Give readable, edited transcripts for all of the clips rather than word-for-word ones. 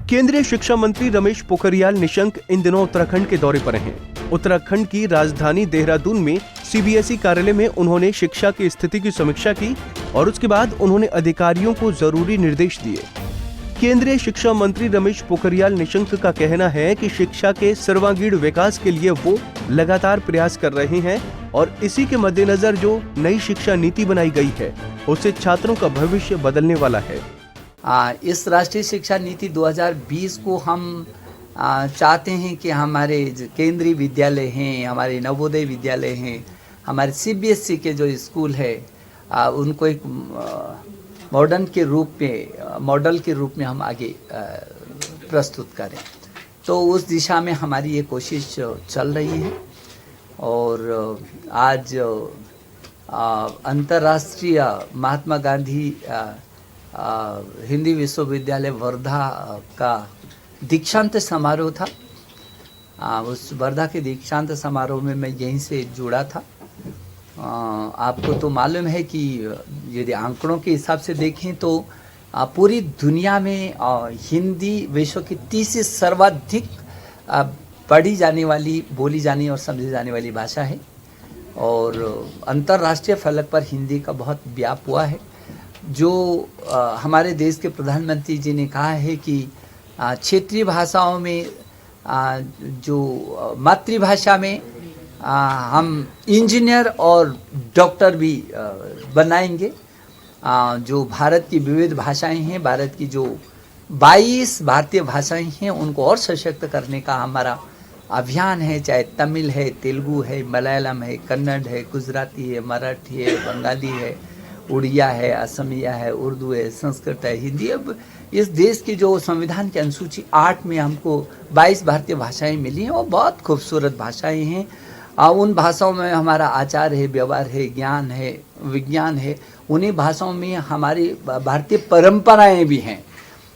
केंद्रीय शिक्षा मंत्री रमेश पोखरियाल निशंक इन दिनों उत्तराखंड के दौरे पर हैं। उत्तराखंड की राजधानी देहरादून में सीबीएसई कार्यालय में उन्होंने शिक्षा की स्थिति की समीक्षा की और उसके बाद उन्होंने अधिकारियों को जरूरी निर्देश दिए। केंद्रीय शिक्षा मंत्री रमेश पोखरियाल निशंक का कहना है कि शिक्षा के सर्वांगीण विकास के लिए वो लगातार प्रयास कर रहे हैं और इसी के मद्देनजर जो नई शिक्षा नीति बनाई गई है उससे छात्रों का भविष्य बदलने वाला है। इस राष्ट्रीय शिक्षा नीति 2020 को हम चाहते हैं कि हमारे केंद्रीय विद्यालय हैं, हमारे नवोदय विद्यालय हैं, हमारे सीबीएसई के जो स्कूल है उनको एक मॉडल के रूप में हम आगे प्रस्तुत करें। तो उस दिशा में हमारी ये कोशिश चल रही है और आज अंतर्राष्ट्रीय महात्मा गांधी हिंदी विश्वविद्यालय वर्धा का दीक्षांत समारोह था। उस वर्धा के दीक्षांत समारोह में मैं यहीं से जुड़ा था। आपको तो मालूम है कि यदि आंकड़ों के हिसाब से देखें तो पूरी दुनिया में हिंदी विश्व की तीसरी सर्वाधिक पढ़ी जाने वाली, बोली जाने और समझी जाने वाली भाषा है और अंतर्राष्ट्रीय फलक पर हिंदी का बहुत व्याप हुआ है। जो हमारे देश के प्रधानमंत्री जी ने कहा है कि क्षेत्रीय भाषाओं में जो मातृभाषा में हम इंजीनियर और डॉक्टर भी बनाएंगे। जो भारत की विविध भाषाएं हैं, भारत की जो 22 भारतीय भाषाएं हैं उनको और सशक्त करने का हमारा अभियान है। चाहे तमिल है, तेलुगु है, मलयालम है, कन्नड़ है, गुजराती है, मराठी है, बंगाली है, उड़िया है, असमिया है, उर्दू है, संस्कृत है, हिंदी। अब इस देश की जो संविधान की अनुसूची 8 में हमको 22 भारतीय भाषाएं मिली हैं और बहुत खूबसूरत भाषाएं हैं। उन भाषाओं में हमारा आचार है, व्यवहार है, ज्ञान है, विज्ञान है। उन्हीं भाषाओं में हमारी भारतीय परंपराएं भी हैं।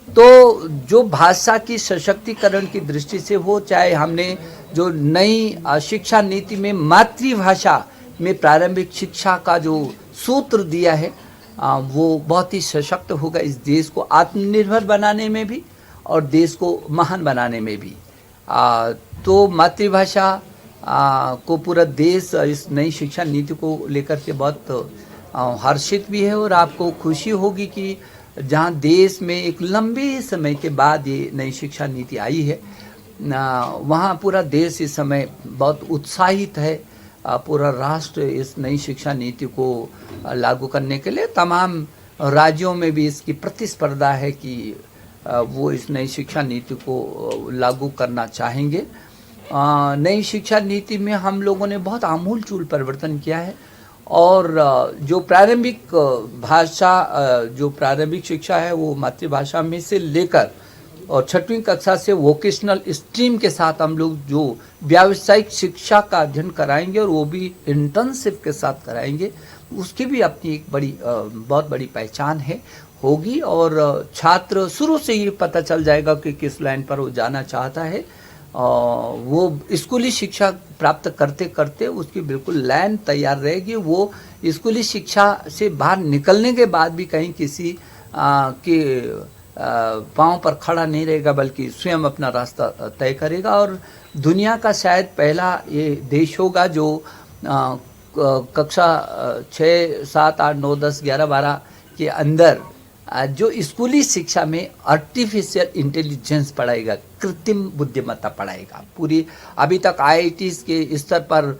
तो जो भाषा की सशक्तिकरण की दृष्टि से हो, चाहे हमने जो नई शिक्षा नीति में मातृभाषा में प्रारंभिक शिक्षा का जो सूत्र दिया है वो बहुत ही सशक्त होगा इस देश को आत्मनिर्भर बनाने में भी और देश को महान बनाने में भी। तो मातृभाषा को पूरा देश इस नई शिक्षा नीति को लेकर के बहुत हर्षित भी है और आपको खुशी होगी कि जहां देश में एक लंबे समय के बाद ये नई शिक्षा नीति आई है वहां पूरा देश इस समय बहुत उत्साहित है। पूरा राष्ट्र इस नई शिक्षा नीति को लागू करने के लिए तमाम राज्यों में भी इसकी प्रतिस्पर्धा है कि वो इस नई शिक्षा नीति को लागू करना चाहेंगे। नई शिक्षा नीति में हम लोगों ने बहुत आमूलचूल परिवर्तन किया है और जो प्रारंभिक शिक्षा है वो मातृभाषा में से लेकर और 6वीं कक्षा से वोकेशनल स्ट्रीम के साथ हम लोग जो व्यावसायिक शिक्षा का अध्ययन कराएंगे और वो भी इंटर्नशिप के साथ कराएंगे, उसकी भी अपनी एक बहुत बड़ी पहचान होगी और छात्र शुरू से ही पता चल जाएगा कि किस लाइन पर वो जाना चाहता है। वो स्कूली शिक्षा प्राप्त करते करते उसकी बिल्कुल लाइन तैयार रहेगी। वो स्कूली शिक्षा से बाहर निकलने के बाद भी कहीं किसी के पांव पर खड़ा नहीं रहेगा, बल्कि स्वयं अपना रास्ता तय करेगा और दुनिया का शायद पहला ये देश होगा जो कक्षा 6, 7, 8, 9, 10, 11, 12 के अंदर जो स्कूली शिक्षा में आर्टिफिशियल इंटेलिजेंस पढ़ाएगा, कृत्रिम बुद्धिमत्ता पढ़ाएगा। पूरी अभी तक आईआईटीज के स्तर पर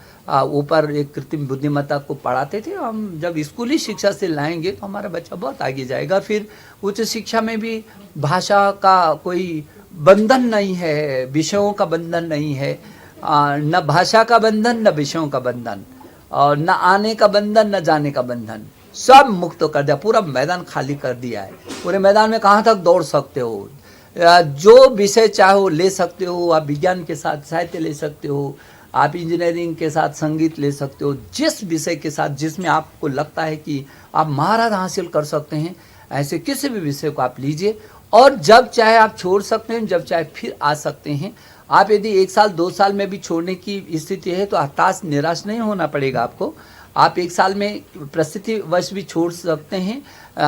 ऊपर एक कृत्रिम बुद्धिमत्ता को पढ़ाते थे। हम जब स्कूली शिक्षा से लाएंगे तो हमारा बच्चा बहुत आगे जाएगा। फिर उच्च शिक्षा में भी भाषा का कोई बंधन नहीं है, विषयों का बंधन नहीं है, न भाषा का बंधन, न विषयों का बंधन, और न आने का बंधन, न जाने का बंधन, सब मुक्त कर दिया। पूरा मैदान खाली कर दिया है। पूरे मैदान में कहाँ तक दौड़ सकते हो, जो विषय चाहो ले सकते हो। आप विज्ञान के साथ साहित्य ले सकते हो, आप इंजीनियरिंग के साथ संगीत ले सकते हो। जिस विषय के साथ जिसमें आपको लगता है कि आप महारत हासिल कर सकते हैं, ऐसे किसी भी विषय को आप लीजिए और जब चाहे आप छोड़ सकते हैं, जब चाहे फिर आ सकते हैं। आप यदि 1 साल 2 साल में भी छोड़ने की स्थिति है तो हताश निराश नहीं होना पड़ेगा आपको। आप 1 साल में परिस्थिति वश भी छोड़ सकते हैं,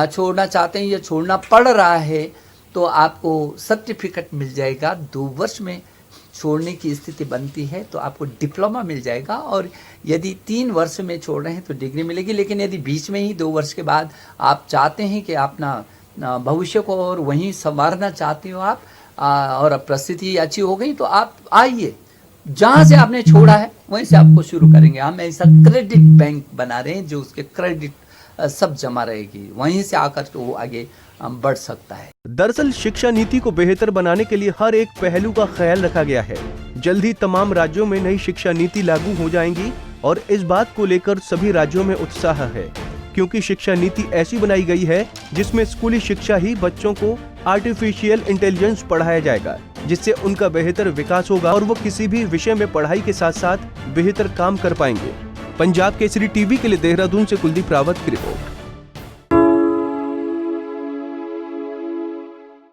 छोड़ना चाहते हैं या छोड़ना पड़ रहा है तो आपको सर्टिफिकेट मिल जाएगा। 2 वर्ष में छोड़ने की स्थिति बनती है तो आपको डिप्लोमा मिल जाएगा, और यदि 3 वर्ष में छोड़ रहे हैं तो डिग्री मिलेगी। लेकिन यदि बीच में ही 2 वर्ष के बाद आप चाहते हैं कि अपना भविष्य को और वहीं संवारना चाहते हो आप, और परिस्थिति अच्छी हो गई, तो आप आइए, जहाँ से आपने छोड़ा है वहीं से आपको शुरू करेंगे। हम ऐसा क्रेडिट बैंक बना रहे हैं जो उसके क्रेडिट सब जमा रहेगी, वहीं से आकर के वो आगे बढ़ सकता है। दरअसल शिक्षा नीति को बेहतर बनाने के लिए हर एक पहलू का ख्याल रखा गया है। जल्द ही तमाम राज्यों में नई शिक्षा नीति लागू हो जाएंगी और इस बात को लेकर सभी राज्यों में उत्साह है, क्योंकि शिक्षा नीति ऐसी बनाई गई है जिसमें स्कूली शिक्षा ही बच्चों को आर्टिफिशियल इंटेलिजेंस पढ़ाया जाएगा, जिससे उनका बेहतर विकास होगा और वो किसी भी विषय में पढ़ाई के साथ साथ बेहतर काम कर पाएंगे। पंजाब केसरी टीवी के लिए देहरादून से कुलदीप रावत की रिपोर्ट।